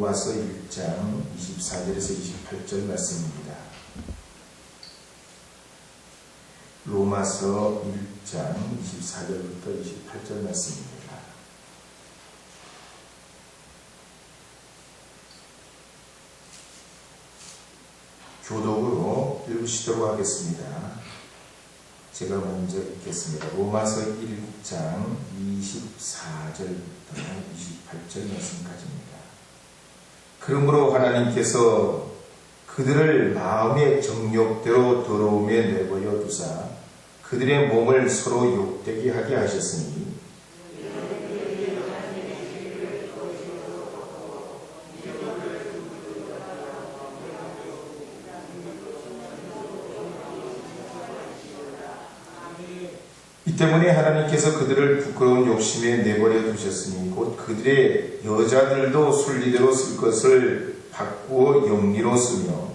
로마서 1장 24절에서 28절 말씀입니다. 로마서 1장 24절부터 28절 말씀입니다. 교독으로 읽으시도록 하겠습니다. 제가 먼저 읽겠습니다. 로마서 1장 24절부터 28절 말씀까지입니다. 그러므로 하나님께서 그들을 마음의 정욕대로 더러움에 내버려 두사 그들의 몸을 서로 욕되게 하게 하셨으니 이 때문에 하나님께서 그들을 부끄러운 욕심에 내버려 두셨으니 곧 그들의 여자들도 순리대로 쓸 것을 바꾸어 영리로 쓰며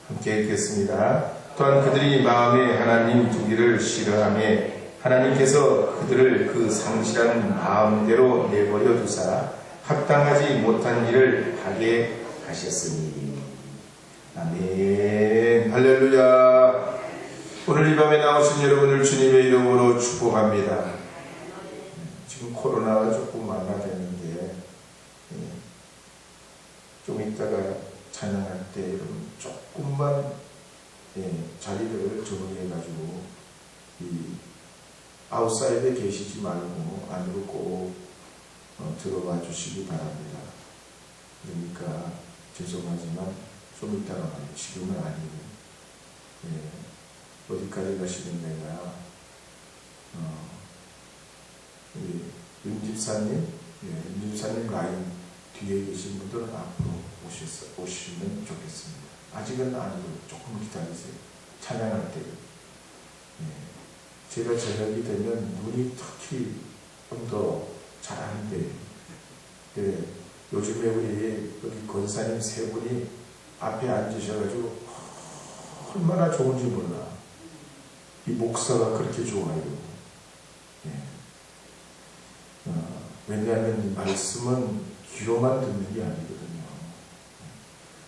함께 읽겠습니다. 또한 그들이 마음에 하나님 두기를 싫어하며 하나님께서 그들을 그 상실한 마음대로 내버려 두사 합당하지 못한 일을 하게 하셨으니. 아멘. 할렐루야. 오늘 이 밤에 나오신 여러분을 주님의 이름으로 축복합니다. 지금 코로나가 조금 완화되는데 좀 이따가 찬양할 때 여러분 조금만 자리를 정리해가지고 이 아웃사이드에 계시지 말고 안으로 꼭 들어와 주시기 바랍니다. 그러니까 죄송하지만 좀 이따가 말이에요. 지금은 아니고 어디까지 가시는 데가 우리 윤집사님 윤집사님 라인 뒤에 계신 분들은 앞으로 오시면 좋겠습니다. 아직은 아니고 조금 기다리세요. 찬양할 때. 제가 저녁이 되면 눈이 특히 좀 더 잘하는데 요즘에 우리 여기 권사님 세 분이 앞에 앉으셔가지고 얼마나 좋은지 몰라. 이 목사가 그렇게 좋아요. 왜냐하면 이 말씀은 귀로만 듣는 게 아니거든요.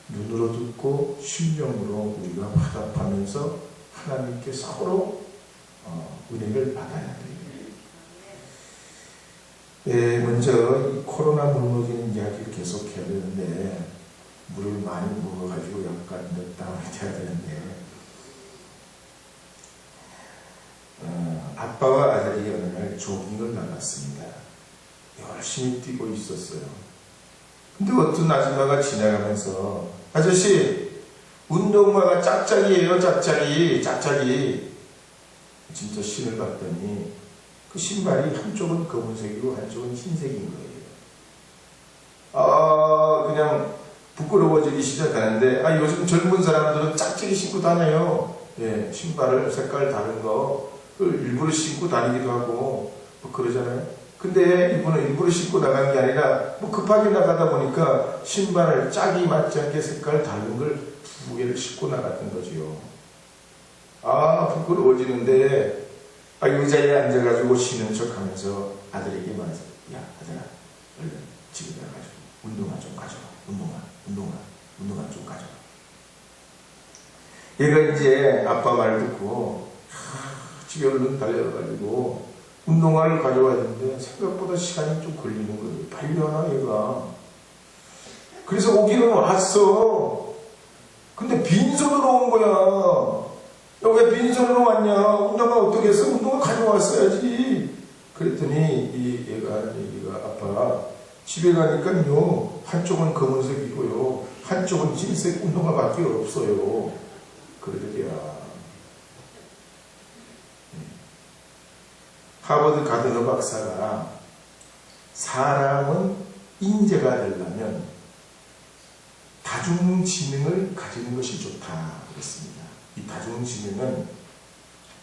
눈으로 듣고 심령으로 우리가 화답하면서 하나님께 서로 은혜를 받아야 돼요. 먼저 이 코로나 물 먹이는 이야기를 계속 해야 되는데 물을 많이 먹어가지고 약간 넣다 해야 되는데 아빠와 아들이 어느 날 조깅을 나갔습니다. 열심히 뛰고 있었어요. 근데 어떤 아줌마가 지나가면서 아저씨 운동화가 짝짝이에요. 짝짝이 진짜 신을 봤더니 그 신발이 한쪽은 검은색이고 한쪽은 흰색인 거예요. 그냥 부끄러워지기 시작하는데 요즘 젊은 사람들은 짝짝이 신고 다녀요. 신발을 색깔 다른 거 일부러 신고 다니기도 하고 뭐 그러잖아요. 근데 이분은 일부러 신고 나간 게 아니라 뭐 급하게 나가다 보니까 신발을 짝이 맞지 않게 색깔 다른 걸 두 개를 신고 나갔던 거지요. 부끄러워지는데 의자에 앉아가지고 쉬는 척 하면서 아들에게 말해서 야 아들아 얼른 집에 가가지고 운동화 좀 가져와. 운동화 좀 가져와. 얘가 이제 아빠 말 듣고 집에 얼른 달려가가지고 운동화를 가져왔는데 생각보다 시간이 좀 걸리는 거예요. 빨리 와라 얘가. 그래서 오기는 왔어. 근데 빈손으로 온 거야. 야, 왜 빈손으로 왔냐? 운동화 어떻게 했어? 운동화 가져왔어야지. 그랬더니 얘가 아빠 집에 가니까요 한쪽은 검은색이고요 한쪽은 흰색 운동화밖에 없어요. 그러더래야. 하버드 가드너 박사가 사람은 인재가 되려면 다중지능을 가지는 것이 좋다 그랬습니다. 이 다중지능은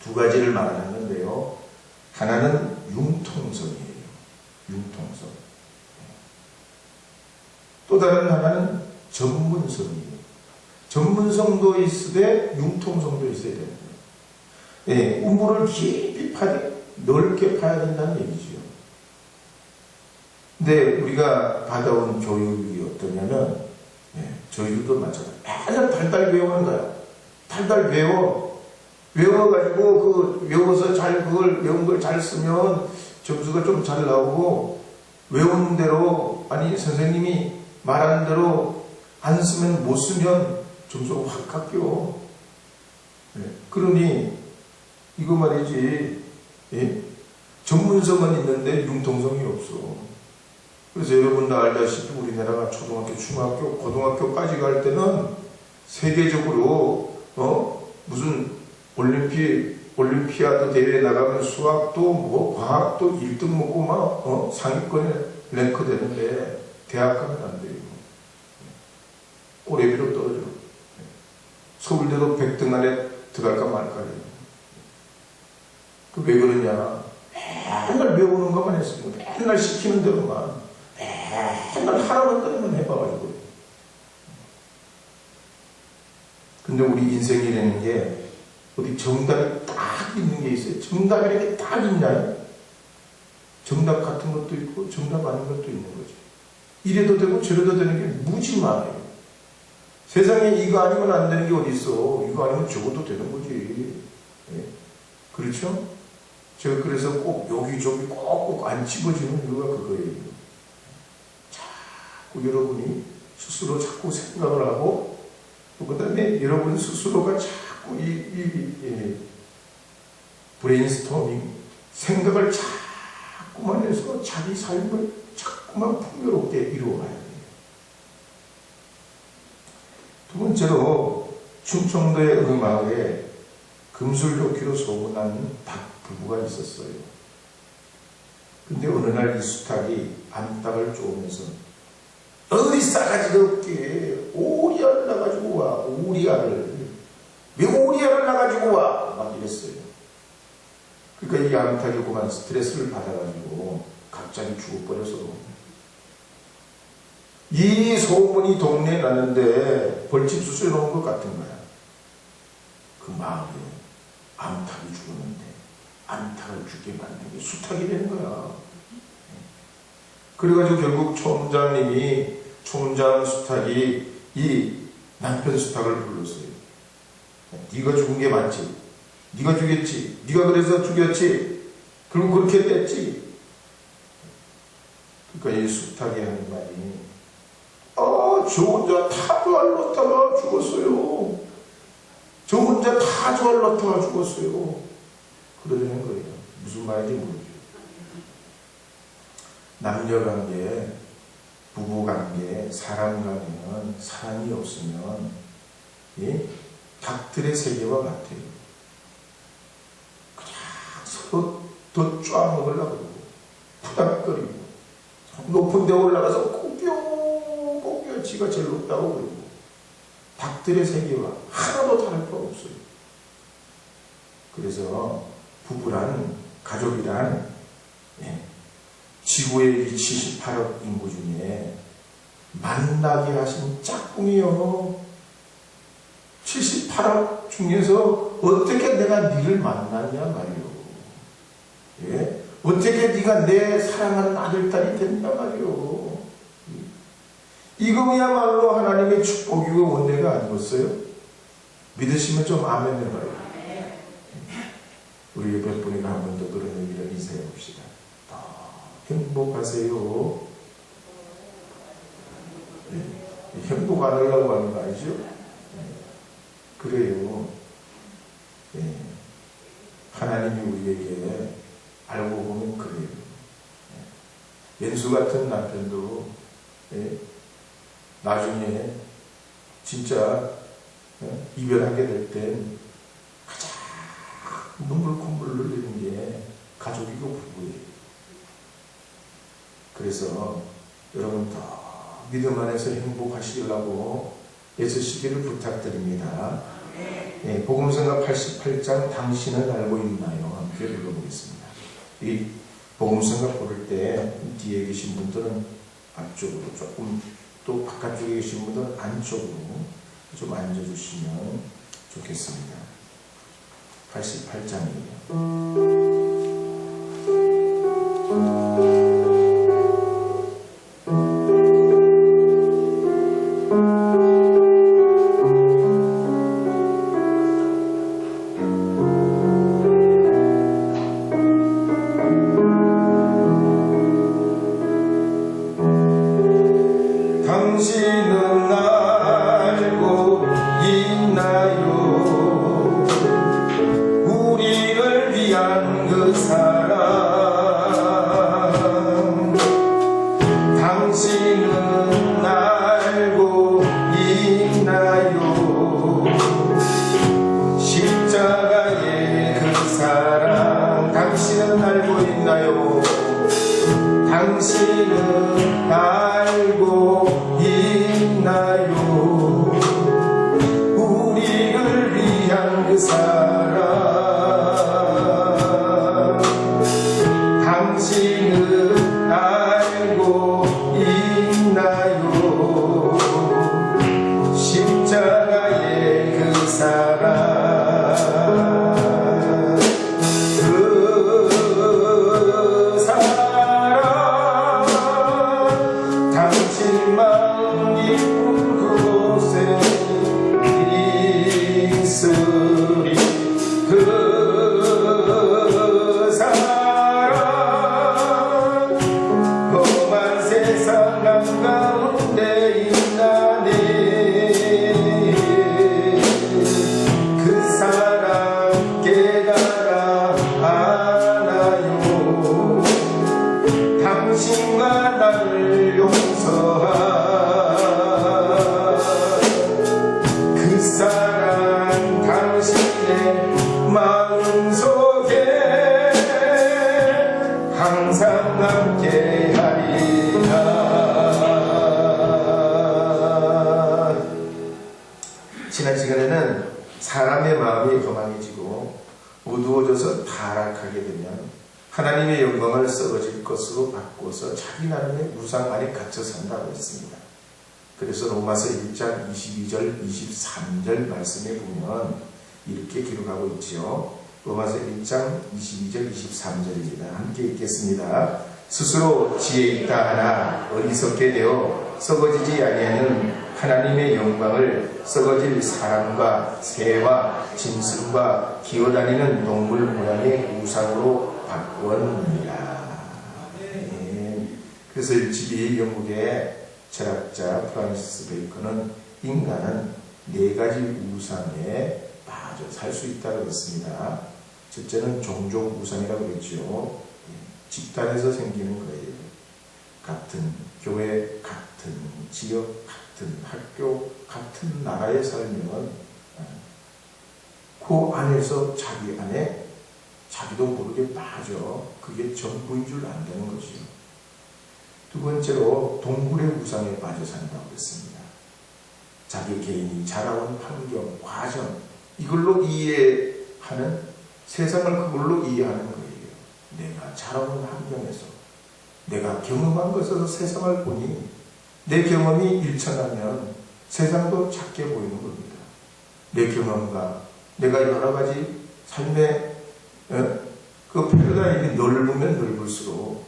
두 가지를 말하는데요. 하나는 융통성이에요. 융통성. 또 다른 하나는 전문성이에요. 전문성도 있으되 융통성도 있어야 되는 거예요. 예, 우물을 깊이 넓게 파야 된다는 얘기죠. 근데 우리가 받아온 교육이 어떠냐면, 예, 저희들도 마찬가지예요. 맨날 달달 배우는 거야. 달달 외워가지고 외워서 그걸 외운 걸 잘 쓰면 점수가 좀 잘 나오고, 외운 대로, 아니 선생님이 말한 대로 안 쓰면 못 쓰면 점수가 확 깎여. 예, 그러니 이거 말이지, 예? 전문성은 있는데 융통성이 없어. 그래서 여러분 다 알다시피 우리나라가 초등학교, 중학교, 고등학교까지 갈 때는 세계적으로 무슨 올림피아드 대회에 나가면 수학도 뭐 과학도 1등 먹고 막 상위권에 랭크 되는데 대학 가면 안 돼요. 꼬레비로 떨어져. 서울대도 100등 안에 들어갈까 말까요. 왜 그러냐? 맨날 배우는 것만 했습니다. 맨날 시키는 대로만, 맨날 하라는 대로만 해봐가지고. 근데 우리 인생이라는 게 어디 정답이 딱 있는 게 있어요. 정답이라는 게 딱 있나요? 정답 같은 것도 있고 정답 아닌 것도 있는 거죠. 이래도 되고 저래도 되는 게 무지 많아요. 세상에 이거 아니면 안 되는 게 어디 있어. 이거 아니면 저것도 되는 거지. 예. 그렇죠? 제가 그래서 꼭 여기저기 꼭꼭 안 집어지는 이유가 그거예요. 자꾸 여러분이 스스로 자꾸 생각을 하고, 또 그 다음에 여러분 스스로가 자꾸 브레인스토밍, 생각을 자꾸만 해서 자기 삶을 자꾸만 풍요롭게 이루어가야 돼요. 두 번째로 충청도의 어느 마을에 금술좋기로 소문난 닭 부부가 있었어요. 근데 어느 날 이 수탉이 암탉을 쪼으면서 어디 싸가지도 없게 오리알을 나가지고 와. 오리알을. 왜 오리알을 나가지고 와? 막 이랬어요. 그러니까 이 암탉이 그만 스트레스를 받아가지고 갑자기 죽어버려서 이 소문이 동네에 났는데 벌집 수술해 놓은 것 같은 거야. 그 마을에 암탉이 죽었는데 암탉을 죽게 만든 게 수탉이 되는 거야. 그래가지고 결국 총장 수탉이 이 남편 수탉을 불렀어요. 네가 죽은 게 맞지? 네가 죽였지? 네가 그래서 죽였지? 그리고 그렇게 됐지? 그러니까 이 수탉이 하는 말이 저 혼자 다 조알렀다가 죽었어요. 저 혼자 다 조알렀다가 죽었어요. 그러려는 거예요. 무슨 말인지 모르죠. 남녀관계, 부부관계, 사람간에는 사랑이 없으면 닭들의 세계와 같아요. 그냥 서로 더 쪼아먹으려고 그러고 푸닥거리고 높은 데 올라가서 꼭뼈 지가 제일 높다고 그러고 닭들의 세계와 하나도 다를 바 없어요. 그래서 부부란, 가족이란 지구의 78억 인구 중에 만나게 하신 짝꿍이요. 78억 중에서 어떻게 내가 니를 만났냐 말이요. 예? 어떻게 네가 내 사랑하는 아들딸이 됐냐 말이요. 이거야말로 하나님의 축복이고 원대가 아니었어요? 믿으시면 좀 아멘 해봐요. 우리 옆에 분이가 한 번 더 그런 얘기를 인사해 봅시다. 행복하세요. 행복 안 하려고 하는 거 아니죠? 그래요. 하나님이 우리에게 알고 보면 그래요. 왼수 같은 남편도 나중에 진짜 이별하게 될 땐 가장 눈물 콧물 흘리는 게 가족이고 부부예요. 그래서 여러분 더 믿음 안에서 행복하시려고 애쓰시기를 부탁드립니다. 복음성가 88장 당신은 알고 있나요? 함께 읽어보겠습니다. 이 복음성가 고를 때 뒤에 계신 분들은 앞쪽으로 조금 또 바깥쪽에 계신 분들은 안쪽으로 좀 앉아주시면 좋겠습니다. 88장이에요. 당신은 알고 있나요? 우리를 위한 그 사랑. 당신은 알고 있나요? 십자가의 그 사랑. 당신은 알고 있나요? 당신은 알고 있나요? 우리를 위한 그 사랑. 당신은 알고 있나요? 십자가의 그 사랑. 당신만 이쁜 그곳에 있으리. 그 사랑 험한 세상 한가운데 있나니. 그 사랑 깨달아 아나요? 당신과 나를 그 사랑 당신의 마음속에 항상 함께하리라. 지난 시간에는 사람의 마음이 거만해지고 어두워져서 타락하게 되면 하나님의 영광을 썩어질 것으로 바꿔서 자기 나름의 우상 안에 갇혀 산다고 했습니다. 그래서 로마서 1장 22절 23절 말씀에 보면 이렇게 기록하고 있죠. 로마서 1장 22절 23절입니다. 함께 읽겠습니다. 스스로 지혜 있다 하나 어리석게 되어 썩어지지 아니하는 하나님의 영광을 썩어질 사람과 새와 짐승과 기어다니는 동물 모양의 우상으로 바꾸었느니라. 그래서 일찍이 영국의 철학자 프란시스 베이컨은 인간은 네 가지 우상에 빠져 살 수 있다고 했습니다. 첫째는 종족 우상이라고 그랬죠. 집단에서 생기는 거예요. 같은 교회, 같은 지역, 같은 학교, 같은 나라에 살면 그 안에서 자기 안에 자기도 모르게 빠져 그게 전부인 줄 안다는 것이죠. 두 번째로 동물의 우상에 빠져 산다고 했습니다. 자기 개인이 자라온 환경, 과정 이걸로 이해하는 세상을 그걸로 이해하는 거예요. 내가 자라온 환경에서 내가 경험한 것에서 세상을 보니 내 경험이 일천하면 세상도 작게 보이는 겁니다. 내 경험과 내가 여러 가지 삶의 그 패러다임이 넓으면 넓을수록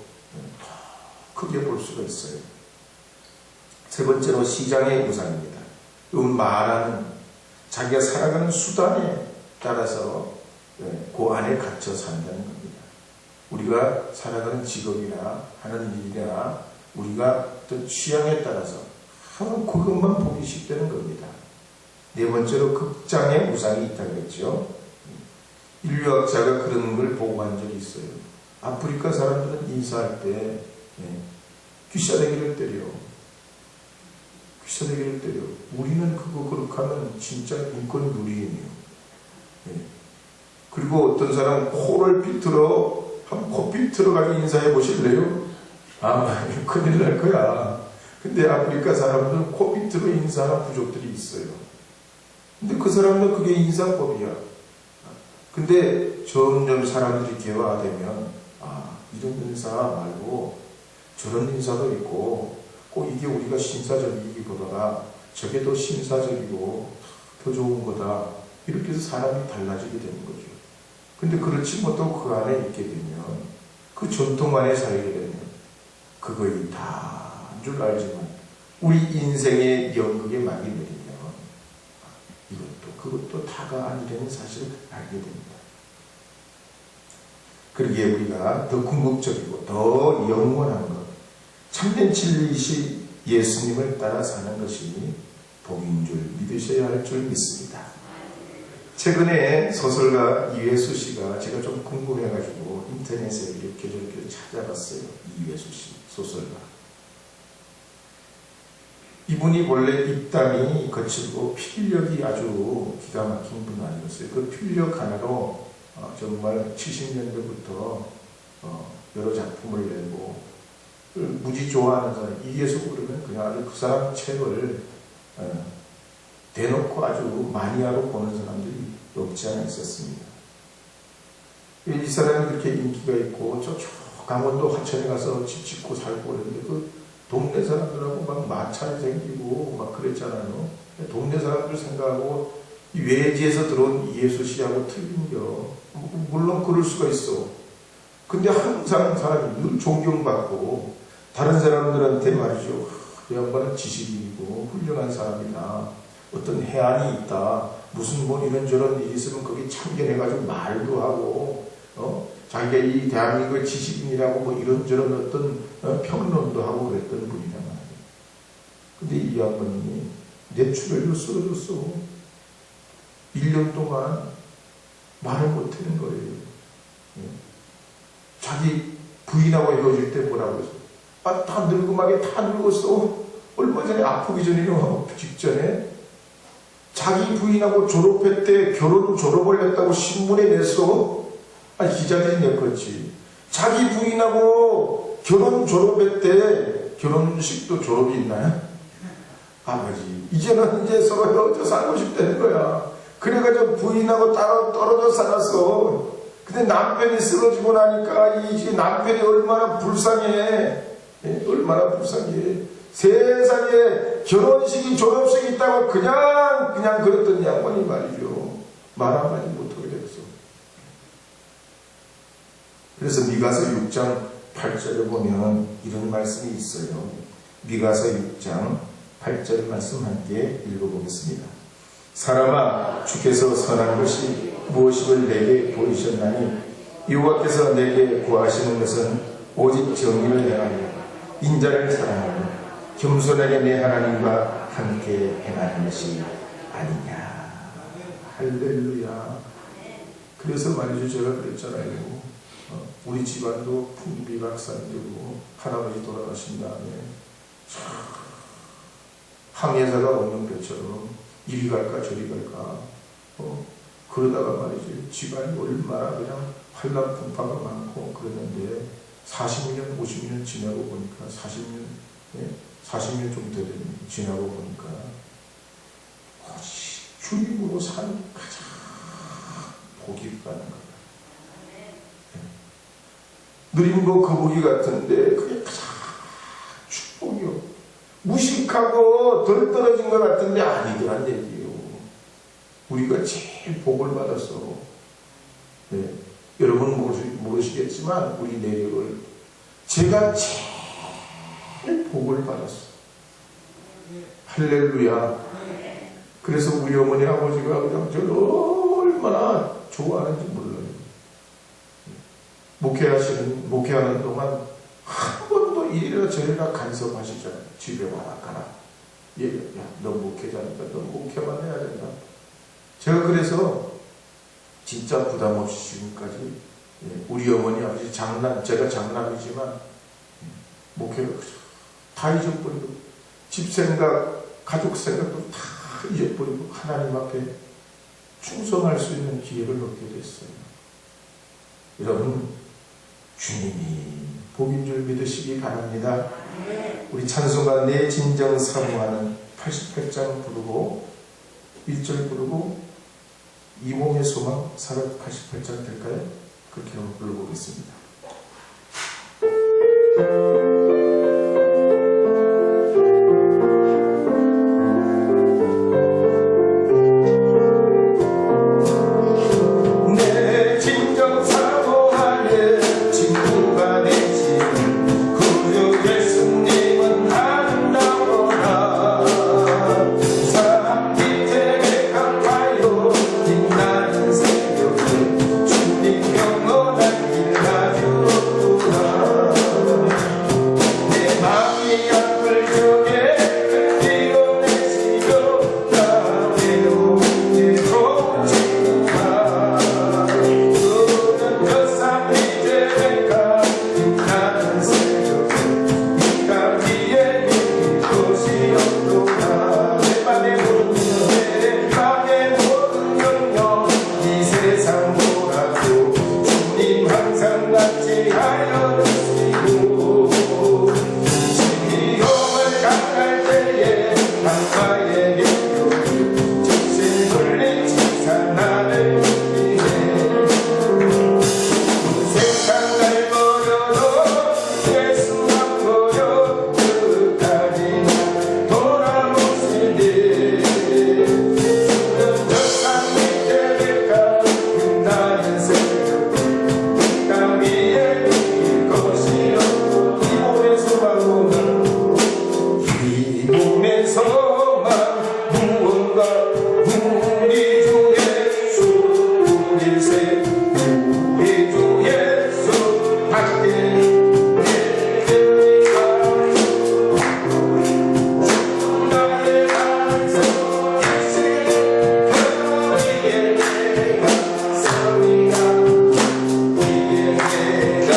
더 크게 볼 수가 있어요. 세 번째로 시장의 우상입니다. 이건 말하는 자기가 살아가는 수단에 따라서 그 안에 갇혀 산다는 겁니다. 우리가 살아가는 직업이나 하는 일이나 우리가 어떤 취향에 따라서 항상 그것만 보기식 되는 겁니다. 네 번째로 극장의 우상이 있다고 했죠. 인류학자가 그런 걸 보고한 적이 있어요. 아프리카 사람들은 인사할 때 귀싸대기를 때려. 귀싸대기를 때려. 우리는 그거 그렇게 하면 진짜 인권 누리인이에요. 그리고 어떤 사람 코를 비틀어 한 코 비틀어 가지고 인사해 보실래요? 아마 큰일 날 거야. 근데 아프리카 사람들은 코 비틀어 인사하는 부족들이 있어요. 근데 그 사람들은 그게 인사법이야. 근데 점점 사람들이 개화되면 이런 인사 말고 저런 인사도 있고 꼭 이게 우리가 신사적이기보다 저게 더 신사적이고 더 좋은 거다. 이렇게 해서 사람이 달라지게 되는 거죠. 근데 그렇지 못하고 그 안에 있게 되면, 그 전통 안에 살게 되면 그거이 다인 줄 알지만 우리 인생의 연극에 막이 내리면 그것도 다가 아니라는 사실을 알게 됩니다. 그러기에 우리가 더 궁극적이고 더 영원한 것, 참된 진리이시 예수님을 따라 사는 것이 복인 줄 믿으셔야 할 줄 믿습니다. 최근에 소설가 이회수 씨가 제가 좀 궁금해가지고 인터넷에 이렇게 저렇게 찾아봤어요. 이회수 씨 소설가. 이분이 원래 입담이 거칠고 필력이 아주 기가 막힌 분 아니었어요. 그 필력 하나로 정말 70년대부터 여러 작품을 내고 무지 좋아하는 사람, 이계수 그러면 그냥 아주 그 사람 책을 대놓고 아주 마니아로 보는 사람들이 없지 않아 있었습니다. 이 사람이 그렇게 인기가 있고 저쪽 강원도 하천에 가서 집 짓고 살고 그랬는데 그 동네 사람들하고 막 마찰이 생기고 막 그랬잖아요. 동네 사람들 생각하고 이 외지에서 들어온 이예수 씨하고 틀린겨. 물론 그럴 수가 있어. 근데 항상 사람이 늘 존경받고 다른 사람들한테 말이죠. 이 양반은 지식인이고 훌륭한 사람이다. 어떤 해안이 있다. 무슨 뭐 이런저런 일이 있으면 거기 참견해가지고 말도 하고 자기가 이 대한민국의 지식인이라고 뭐 이런저런 어떤 평론도 하고 그랬던 분이란 말이에요. 근데 이 양반이 뇌출혈로 쓰러졌어. 1년 동안 말을 못하는 거예요. 자기 부인하고 헤어질 때 뭐라고 해서 다 늙음하게 다 늙었어. 얼마 전에 아프기 전에요. 직전에 자기 부인하고 졸업회 때 결혼 졸업을 했다고 신문에 냈어. 기자들이 냈겠지. 자기 부인하고 결혼 졸업회 때 결혼식도 졸업이 있나요? 아버지 이제 서로 헤어져 살고 싶다는 거야. 그래가지고 부인하고 따로 떨어져 살았어. 근데 남편이 쓰러지고 나니까 이 남편이 얼마나 불쌍해. 얼마나 불쌍해. 세상에 결혼식이 졸업식이 있다고 그냥 그랬던 양반이 말이죠. 말 한마디 못하게 됐어. 그래서 미가서 6장 8절에 보면 이런 말씀이 있어요. 미가서 6장 8절 말씀 함께 읽어보겠습니다. 사람아 주께서 선한 것이 무엇이를 내게 보이셨나니 여호와께서 내게 구하시는 것은 오직 정의를 행하며 인자를 사랑하며 겸손하게 내 하나님과 함께 행하는 것이 아니냐. 할렐루야. 그래서 말이죠. 제가 그랬잖아요. 우리 집안도 풍비박산되고 할아버지 돌아가신 다음에 항해사가 없는 배처럼 이리 갈까 저리 갈까 그러다가 말이죠. 집안이 얼마나 그냥 환란풍파가 많고 그러는데 40년 50년 지나고 보니까 40년 좀 더 지나고 보니까 주님으로 사는 가장 복이 가는 거예요. 누린 거 거북이 같은데 그게 가장 축복이요. 무식하고 덜 떨어진 것 같은데 아니더란 얘기예요. 우리가 제일 복을 받았어. 네. 여러분 모르시겠지만 우리 내력을 제가 제일 복을 받았어. 할렐루야. 그래서 우리 어머니 아버지가 그냥 저를 얼마나 좋아하는지 몰라요. 목회하는 동안 한 번도 이리라 저리라 간섭하시잖아요. 집에 와라 가라. 야, 너 목회자니까 너 목회만 해야 된다. 제가 그래서 진짜 부담 없이 지금까지 우리 어머니 아버지 제가 장남이지만 목회를 다 잊어버리고 집 생각, 가족 생각도 다 잊어버리고 하나님 앞에 충성할 수 있는 기회를 얻게 됐어요. 여러분 주님이 복인 줄 믿으시기 바랍니다. 우리 찬송가 내 진정 사모하는 88장 부르고 1절 부르고 이 몸의 소망 488장 될까요? 그렇게 한번 불러보겠습니다. 속에서만 무언가 우리 주 예수 일세 우리 주 예수 밖에 나의 반석 일세 거기에 내가 서리라 이에 내가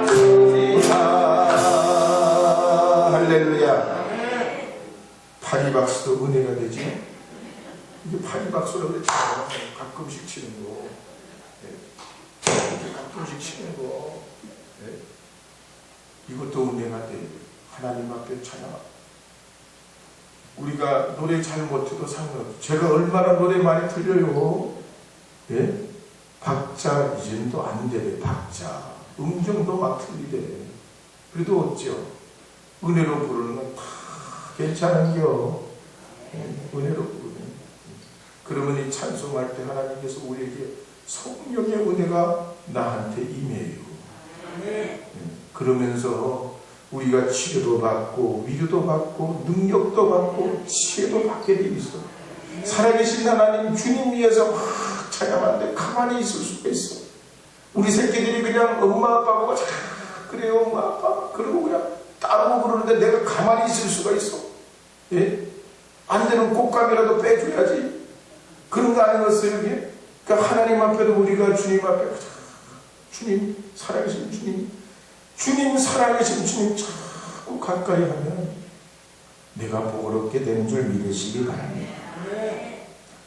서리라. 할렐루야. 파리박수도 은혜가 되지. 이게 파리박수라고 그랬잖아요. 가끔씩 치는 거. 네. 가끔씩 치는 거. 네. 이것도 은혜가 돼. 하나님 앞에 찬양. 우리가 노래 잘 못해도 상관없어. 제가 얼마나 노래 많이 틀려요. 예? 박자 이젠도 안 되네. 박자. 음정도 막 틀리대. 그래도 어찌요? 은혜로 부르는 건 다 괜찮은겨. 은혜로 부르는. 그러면 이 찬송할 때 하나님께서 우리에게 성령의 은혜가 나한테 임해요. 그러면서 우리가 치료도 받고 위로도 받고 능력도 받고 지혜도 받게 돼 있어. 살아계신 하나님 주님 위해서 막 찬양하는데 가만히 있을 수가 있어. 우리 새끼들이 그냥 엄마 아빠가 그래요 엄마 아빠 그러고 그냥 따르고 그러는데 내가 가만히 있을 수가 있어. 예? 안 되는 꽃감이라도 빼줘야지. 그런 거 아니었어요 이게? 그러니까 하나님 앞에도 우리가 주님 앞에 주님 살아계신 주님 살아계신 주님 자꾸 가까이 하면 내가 복을 얻게 되는 줄 믿으시기 바랍니다.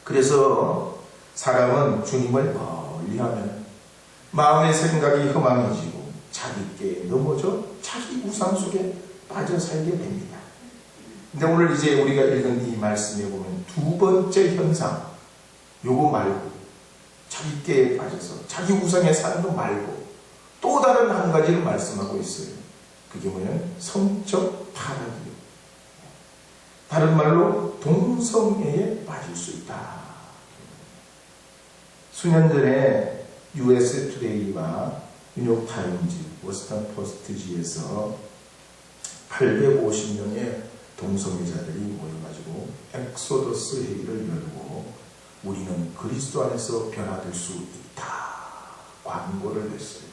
그래서 사람은 주님을 멀리 하면 마음의 생각이 허망해지고 자기께 넘어져 자기 우상 속에 빠져 살게 됩니다. 근데 오늘 이제 우리가 읽은 이 말씀에 보면 두 번째 현상, 요거 말고 자기께 빠져서 자기 우상에 사는 거 말고 또 다른 한 가지를 말씀하고 있어요. 그게 뭐냐면 성적 타락이에요. 다른 말로 동성애에 빠질 수 있다. 수년 전에 USA 투데이와 뉴욕타임즈, 워스턴 포스트지에서 850명의 동성애자들이 모여가지고 엑소더스 회의를 열고 우리는 그리스도 안에서 변화될 수 있다 광고를 냈어요.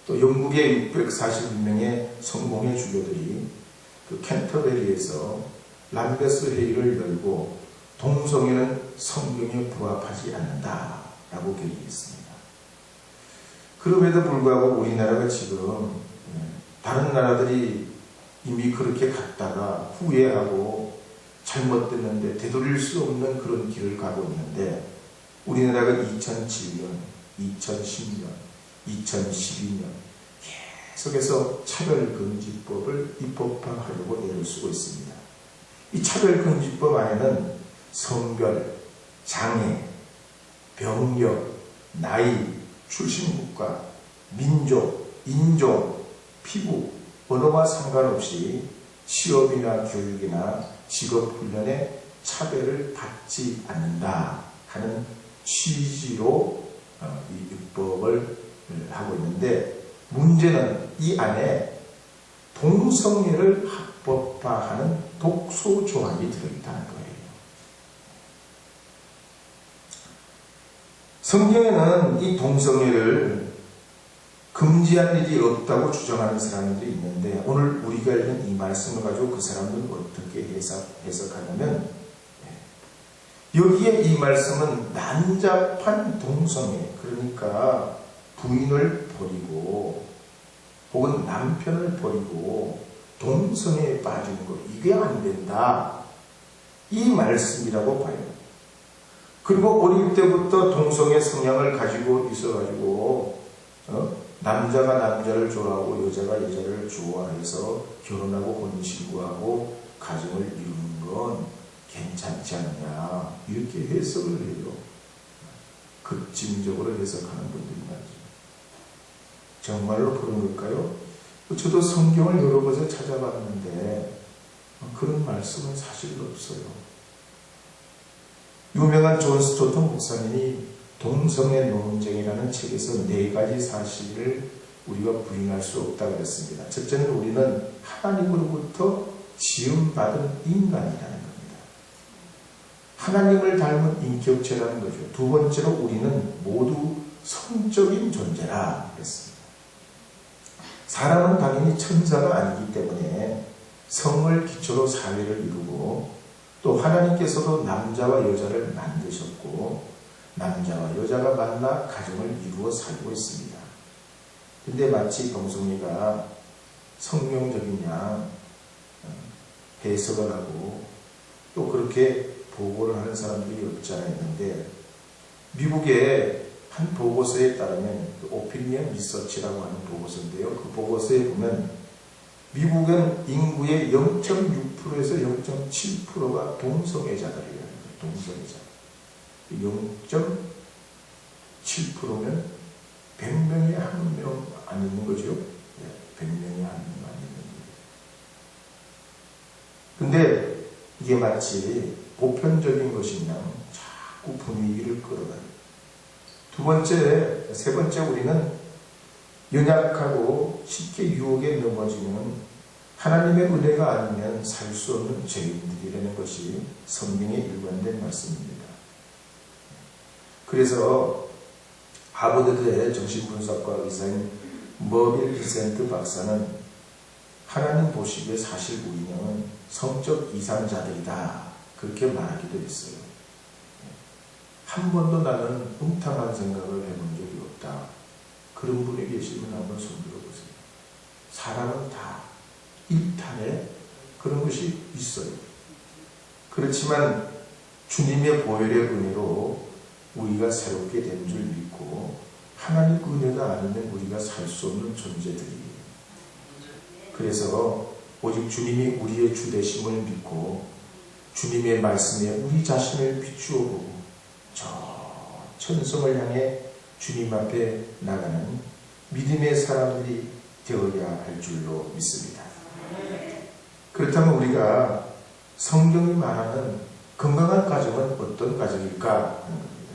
또 영국의 641명의 성공의 주교들이 그 캔터베리에서 람베스 회의를 열고 동성애는 성경에 부합하지 않는다 라고 결의했습니다. 그럼에도 불구하고 우리나라가 지금 다른 나라들이 이미 그렇게 갔다가 후회하고 잘못됐는데 되돌릴 수 없는 그런 길을 가고 있는데 우리나라가 2007년, 2010년, 2012년 계속해서 차별금지법을 입법화하려고 애를 쓰고 있습니다. 이 차별금지법 안에는 성별, 장애, 병력, 나이, 출신국가, 민족, 인종, 피부, 언어와 상관없이 취업이나 교육이나 직업훈련에 차별을 받지 않는다 하는 취지로 이 입법을 하고 있는데 문제는 이 안에 동성애를 합법화하는 독소 조항이 들어있다는 거예요. 성경에는 이 동성애를 금지한 일이 없다고 주장하는 사람들이 있는데 오늘 우리가 읽은 이 말씀을 가지고 그 사람들은 어떻게 해석하냐면 여기에 이 말씀은 난잡한 동성애, 그러니까 부인을 버리고 혹은 남편을 버리고 동성애에 빠지는 것, 이게 안 된다 이 말씀이라고 봐요. 그리고 어릴 때부터 동성애 성향을 가지고 있어가지고 남자가 남자를 좋아하고 여자가 여자를 좋아해서 결혼하고 혼인신고하고 가정을 이루는 건 괜찮지 않냐 이렇게 해석을 해요. 급진적으로 해석하는 분들이 많죠. 정말로 그런 걸까요? 저도 성경을 여러 곳에 찾아봤는데 그런 말씀은 사실 없어요. 유명한 존 스토트 목사님이 동성애 논쟁이라는 책에서 4가지 사실을 우리가 부인할 수 없다고 했습니다. 첫째는 우리는 하나님으로부터 지음받은 인간이라는 겁니다. 하나님을 닮은 인격체라는 거죠. 두 번째로 우리는 모두 성적인 존재라 그랬습니다. 사람은 당연히 천사가 아니기 때문에 성을 기초로 사회를 이루고 또 하나님께서도 남자와 여자를 만드셨고 남자와 여자가 만나 가정을 이루어 살고 있습니다. 근데 마치 동성애가 성경적인 양 해석을 하고 또 그렇게 보고를 하는 사람들이 없지 않아 있는데 미국의 한 보고서에 따르면 오피니언 리서치라고 하는 보고서인데요. 그 보고서에 보면 미국은 인구의 0.6%에서 0.7%가 동성애자들이에요. 동성애자. 0.7%면 100명에 한 명 안 있는 거죠. 100명에 한 명 안 있는 거예요. 근데 이게 마치 보편적인 것이냐 자꾸 분위기를 끌어가요. 세 번째 우리는 연약하고 쉽게 유혹에 넘어지는 하나님의 은혜가 아니면 살 수 없는 죄인들이라는 것이 성경의 일관된 말씀입니다. 그래서 하버드대 정신분석과 의사인 머빌 비센트 박사는 하나님 보시기에 사실 우리는 성적 이상자들이다 그렇게 말하기도 했어요. 한 번도 나는 웅탕한 생각을 해본 적이 없다. 그런 분이 계시면 한번 손 들어보세요. 사람은 다 일탈에 그런 것이 있어요. 그렇지만 주님의 보혈의 은혜로 우리가 새롭게 된 줄 믿고 하나님 은혜가 아니면 우리가 살 수 없는 존재들이에요. 그래서 오직 주님이 우리의 주되심을 믿고 주님의 말씀에 우리 자신을 비추어 보고 저 천성을 향해 주님 앞에 나가는 믿음의 사람들이 되어야 할 줄로 믿습니다. 그렇다면 우리가 성경이 말하는 건강한 가정은 어떤 가정일까 하는 겁니다.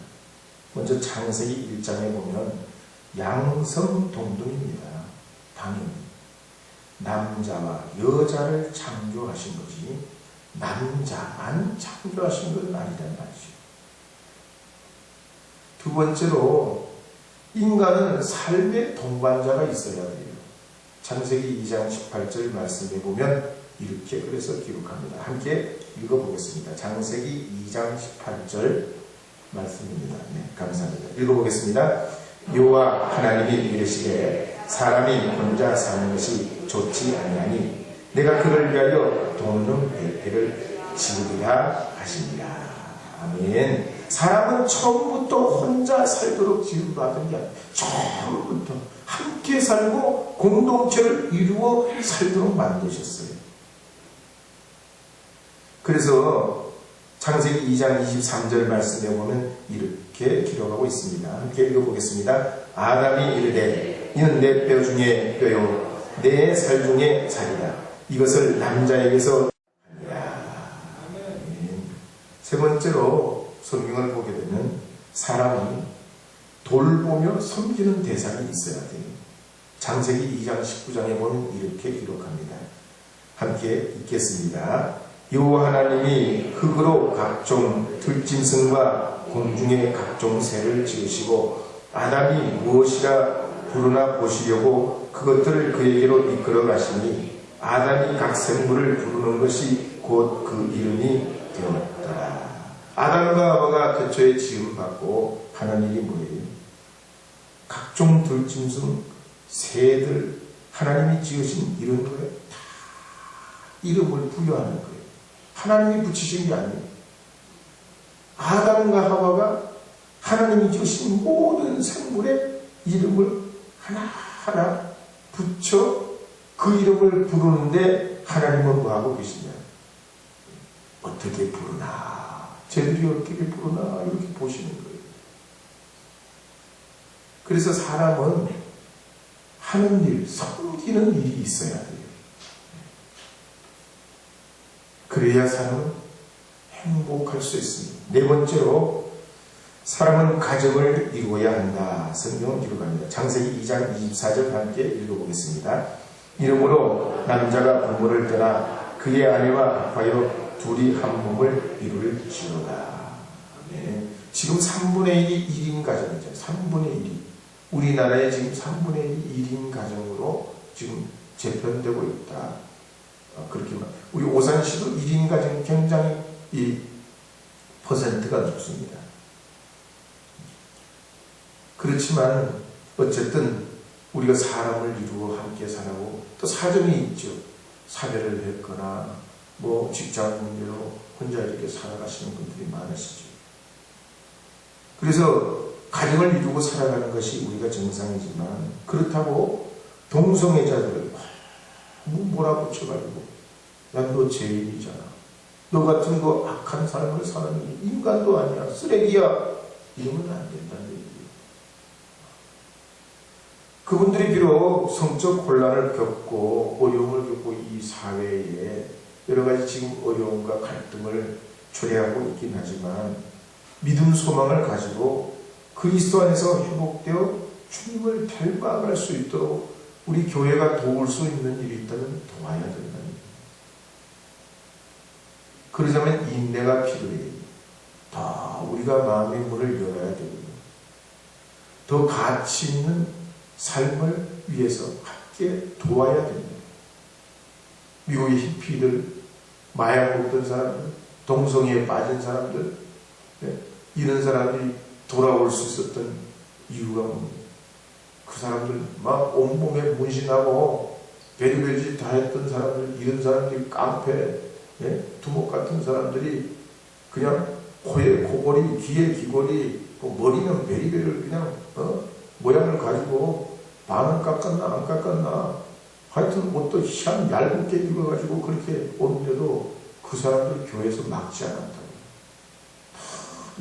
먼저 창세기 1장에 보면 양성동등입니다. 당연히 남자와 여자를 창조하신 거지 남자만 창조하신 건 아니란 말이죠. 두 번째로 인간은 삶의 동반자가 있어야 돼요. 창세기 2장 18절 말씀에 보면 이렇게 그래서 기록합니다. 함께 읽어보겠습니다. 창세기 2장 18절 말씀입니다. 네, 감사합니다. 읽어보겠습니다. 여호와 하나님이 이르시되 사람이 혼자 사는 것이 좋지 아니하니 내가 그를 위하여 돕는 배를 지으리라 하시니라. 아멘. 사람은 처음부터 혼자 살도록 지음받은 게 아니에요. 처음부터 함께 살고 공동체를 이루어 살도록 만드셨어요. 그래서 창세기 2장 23절 말씀에 보면 이렇게 기록하고 있습니다. 함께 읽어보겠습니다. 아담이 이르되 이는 내 뼈 중에 뼈요 내 살 중에 살이다. 이것을 남자에게서 하니라. 세 번째로 성경을 보게 되면 사람이 돌보며 섬기는 대상이 있어야 돼요. 창세기 2장 19장에 보면 이렇게 기록합니다. 함께 읽겠습니다. 여호와 하나님이 흙으로 각종 들짐승과 공중의 각종 새를 지으시고 아담이 무엇이라 부르나 보시려고 그것들을 그에게로 이끌어 가시니 아담이 각 생물을 부르는 것이 곧 그 이름이 되었더라. 아담과 하와가 태초에 지음받고 하는 일이 뭐예요? 각종 들짐승, 새들 하나님이 지으신 이런 거에 다 이름을 부여하는 거예요. 하나님이 붙이신 게 아니에요. 아담과 하와가 하나님이 지으신 모든 생물의 이름을 하나하나 붙여 그 이름을 부르는데 하나님은 뭐하고 계시냐? 어떻게 부르나? 쟤들이 어떻게 부르나? 이렇게 보시는 거예요. 그래서 사람은 하는 일, 섬기는 일이 있어야 돼요. 그래야 사람은 행복할 수 있습니다. 네 번째로 사람은 가정을 이루어야 한다. 성경은 기록합니다. 창세기 2장 24절 함께 읽어보겠습니다. 이러므로 남자가 부모를 떠나 그의 아내와 바로 둘이 한 몸을 이룰지어다. 네. 지금 3분의 1이 1인 가정이죠. 3분의 1이. 우리나라의 지금 3분의 1인 가정으로 지금 재편되고 있다. 그렇게 말. 우리 오산시도 1인 가정이 굉장히 이 퍼센트가 높습니다. 그렇지만 어쨌든 우리가 사람을 이루어 함께 살아고 또 사정이 있죠. 사별을 했거나 뭐 직장 문제로 혼자 이렇게 살아가시는 분들이 많으시죠. 그래서 가정을 이루고 살아가는 것이 우리가 정상이지만 그렇다고 동성애자들을 몰아붙여가지고 야, 너 죄인이잖아. 너 같은 거 악한 삶을 사는 인간도 아니야. 쓰레기야. 이러면 안 된다는 얘기예요. 그분들이 비록 성적 혼란을 겪고 어려움을 겪고 이 사회에 여러 가지 지금 어려움과 갈등을 초래하고 있긴 하지만 믿음 소망을 가지고 그리스도 안에서 회복되어 주님을 닮아갈 수 있도록 우리 교회가 도울 수 있는 일이 있다면 도와야 된다는 얘기예요. 그러자면 인내가 필요해요. 더 우리가 마음의 문을 열어야 되고요. 더 가치 있는 삶을 위해서 함께 도와야 됩니다. 미국의 히피들, 마약 먹던 사람들, 동성애에 빠진 사람들, 이런 사람들이 돌아올 수 있었던 이유가 뭡니까? 그 사람들 막 온몸에 문신하고 베리베리 짓 다 했던 사람들, 이런 사람들이 깡패, 두목 같은 사람들이 그냥 코에 코골이, 귀에 귀골이, 머리는 베리베리를 그냥 모양을 가지고 반은 깎았나 안 깎았나 하여튼 옷도 참 얇게 입어가지고 그렇게 오는데도 그 사람들 교회에서 막지 않았다고.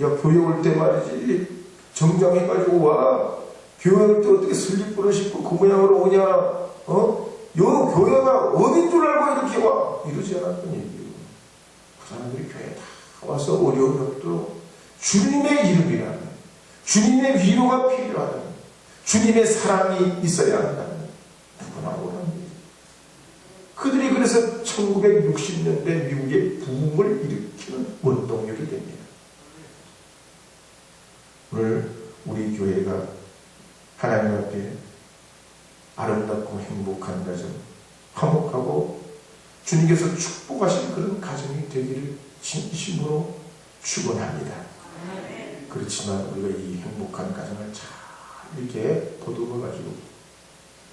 야, 교회 올 때 말이지 정장해가지고 와. 교회 올 때 어떻게 슬리퍼를 신고 그 모양으로 오냐. 요 교회가 어딘 줄 알고 이렇게 와. 이러지 않았던 얘기예요. 그 사람들이 교회에 다 와서 어려운 것도 주님의 이름이라는, 주님의 위로가 필요하다는, 주님의 사랑이 있어야 한다는 누구나 오라는 얘기예요. 그들이 그래서 1960년대 미국의 붐을 일으키는 원동력이 됩니다. 오늘 우리 교회가 하나님 앞에 아름답고 행복한 가정, 화목하고 주님께서 축복하신 그런 가정이 되기를 진심으로 축원합니다. 그렇지만 우리가 이 행복한 가정을 잘 이렇게 보듬어가지고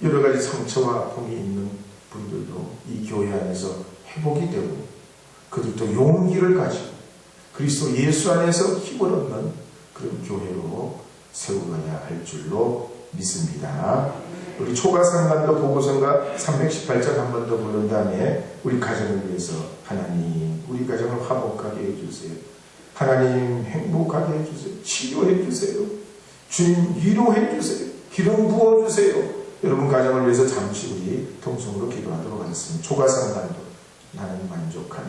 여러 가지 상처와 아픔이 있는 분들도 이 교회 안에서 회복이 되고 그들도 용기를 가지고 그리스도 예수 안에서 힘을 얻는 그런 교회로 세워가야 할 줄로 믿습니다. 우리 초가상간도 보고성가 318장 한 번 더 부른 다음에 우리 가정을 위해서 하나님 우리 가정을 화목하게 해주세요. 하나님 행복하게 해주세요. 치료해 주세요. 주님 위로해 주세요. 기름 부어주세요. 여러분 가정을 위해서 잠시 우리 통성으로 기도하도록 하겠습니다. 초가상간도 나는 만족하네.